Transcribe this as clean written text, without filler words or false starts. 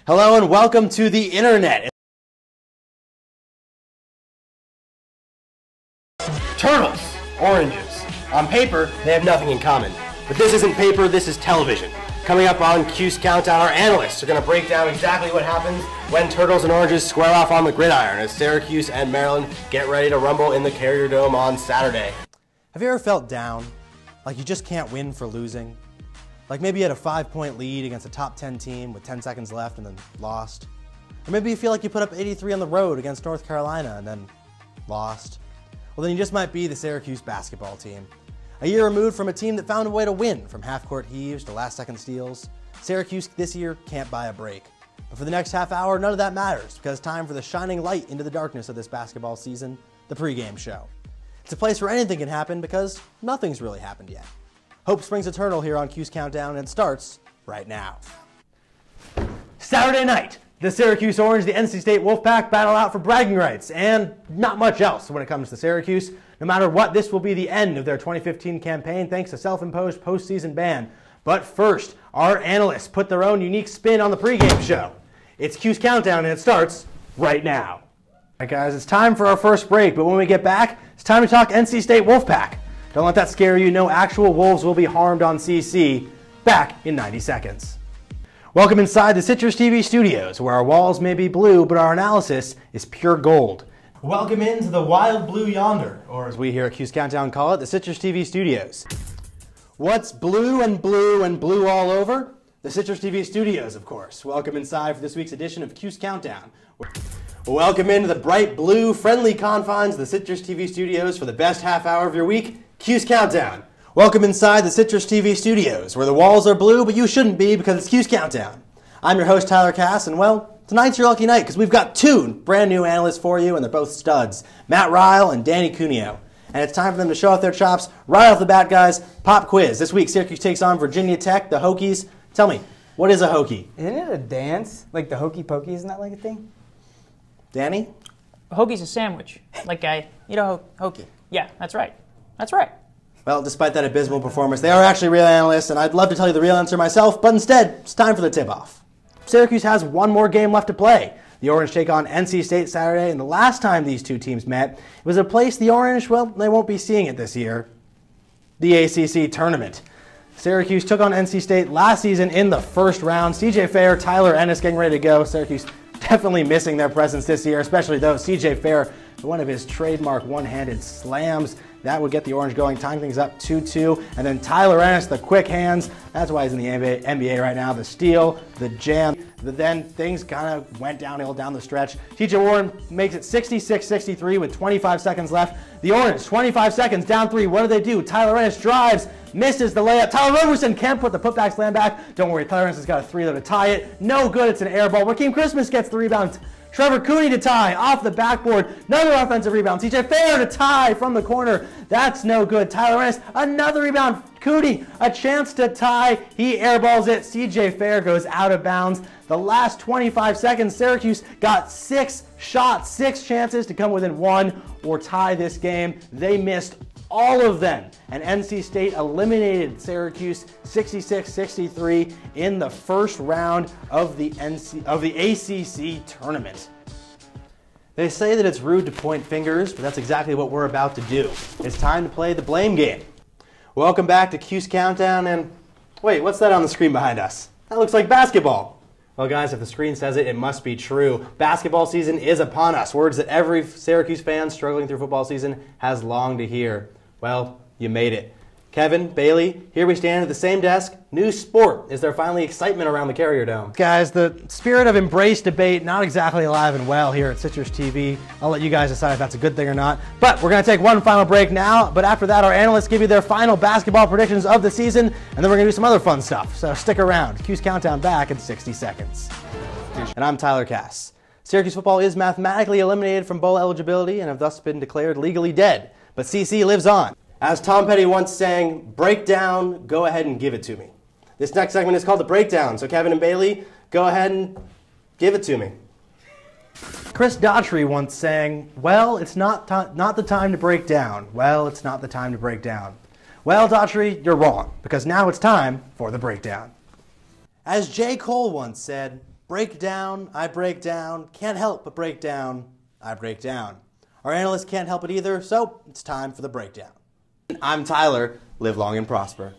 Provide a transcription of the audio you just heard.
Hello and welcome to the internet. Turtles, oranges. On paper, they have nothing in common. But this isn't paper, this is television. Coming up on Q's Countdown, our analysts are going to break down exactly what happens when turtles and oranges square off on the gridiron as Syracuse and Maryland get ready to rumble in the Carrier Dome on Saturday. Have you ever felt down? Like you just can't win for losing? Like maybe you had a 5-point lead against a top 10 team with 10 seconds left and then lost? Or maybe you feel like you put up 83 on the road against North Carolina and then lost? Well, then you just might be the Syracuse basketball team. A year removed from a team that found a way to win, from half-court heaves to last-second steals, Syracuse this year can't buy a break. But for the next half hour, none of that matters, because it's time for the shining light into the darkness of this basketball season, the pregame show. It's a place where anything can happen because nothing's really happened yet. Hope springs eternal here on Q's Countdown, and it starts right now. Saturday night, the Syracuse Orange, the NC State Wolfpack battle out for bragging rights, and not much else when it comes to Syracuse. No matter what, this will be the end of their 2015 campaign thanks to self-imposed postseason ban. But first, our analysts put their own unique spin on the pregame show. It's Q's Countdown, and it starts right now. All right, guys, it's time for our first break, but when we get back, it's time to talk NC State Wolfpack. Don't let that scare you. No actual wolves will be harmed on CC. Back in 90 seconds. Welcome inside the CitrusTV studios, where our walls may be blue, but our analysis is pure gold. Welcome into the wild blue yonder, or as we here at Q's Countdown call it, the CitrusTV studios. What's blue and blue and blue all over? The CitrusTV studios, of course. Welcome inside for this week's edition of Q's Countdown. Welcome into the bright blue, friendly confines of the CitrusTV studios for the best half hour of your week, Q's Countdown. Welcome inside the CitrusTV studios, where the walls are blue, but you shouldn't be because it's Q's Countdown. I'm your host, Tyler Cass, and well, tonight's your lucky night because we've got two brand new analysts for you, and they're both studs, Matt Ryle and Danny Cuneo. And it's time for them to show off their chops right off the bat, guys. Pop quiz. This week, Syracuse takes on Virginia Tech, the Hokies. Tell me, what is a Hokie? Isn't it a dance? Like the Hokey Pokey, isn't that like a thing? Danny? A hoagie's a sandwich. Like Hokey. Yeah, that's right. That's right. Well, despite that abysmal performance, they are actually real analysts, and I'd love to tell you the real answer myself, but instead, it's time for the tip-off. Syracuse has one more game left to play. The Orange take on NC State Saturday, and the last time these two teams met, it was a place the Orange, well, they won't be seeing it this year. The ACC tournament. Syracuse took on NC State last season in the first round. CJ Fair, Tyler Ennis getting ready to go. Syracuse definitely missing their presence this year, especially though CJ Fair, one of his trademark one-handed slams, that would get the Orange going, tying things up 2-2. And then Tyler Ennis, the quick hands, that's why he's in the NBA right now. The steal, the jam. But then things kind of went downhill down the stretch. TJ Warren makes it 66-63 with 25 seconds left. The Orange, 25 seconds, down 3. What do? Tyler Ennis drives, misses the layup. Tyler Roberson can't put the putback slam back. Don't worry, Tyler Ennis has got a 3 though to tie it. No good, it's an air ball. Rakeem Christmas gets the rebound. Trevor Cooney to tie off the backboard. Another offensive rebound. CJ Fair to tie from the corner. That's no good. Tyler Ennis, another rebound. Cooney, a chance to tie. He airballs it. CJ Fair goes out of bounds. The last 25 seconds, Syracuse got 6 shots, 6 chances to come within 1 or tie this game. They missed all of them, and NC State eliminated Syracuse 66-63 in the first round of the ACC tournament. They say that it's rude to point fingers, but that's exactly what we're about to do. It's time to play the blame game. Welcome back to Q's Countdown, and wait, what's that on the screen behind us? That looks like basketball. Well, guys, if the screen says it, it must be true. Basketball season is upon us. Words that every Syracuse fan struggling through football season has longed to hear. Well, you made it. Kevin, Bailey, here we stand at the same desk. New sport. Is there finally excitement around the Carrier Dome? Guys, the spirit of embrace debate, not exactly alive and well here at Citrus TV. I'll let you guys decide if that's a good thing or not. But we're going to take one final break now. But after that, our analysts give you their final basketball predictions of the season. And then we're going to do some other fun stuff. So stick around. Q's Countdown back in 60 seconds. And I'm Tyler Cass. Syracuse football is mathematically eliminated from bowl eligibility and have thus been declared legally dead. But CC lives on. As Tom Petty once sang, break down, go ahead and give it to me. This next segment is called The Breakdown, so Kevin and Bailey, go ahead and give it to me. Chris Daughtry once sang, well, it's not the time to break down. Well, it's not the time to break down. Well, Daughtry, you're wrong, because now it's time for The Breakdown. As J. Cole once said, Break down, I break down, can't help but break down, I break down. Our analysts can't help it either, so it's time for the breakdown. I'm Tyler, live long and prosper.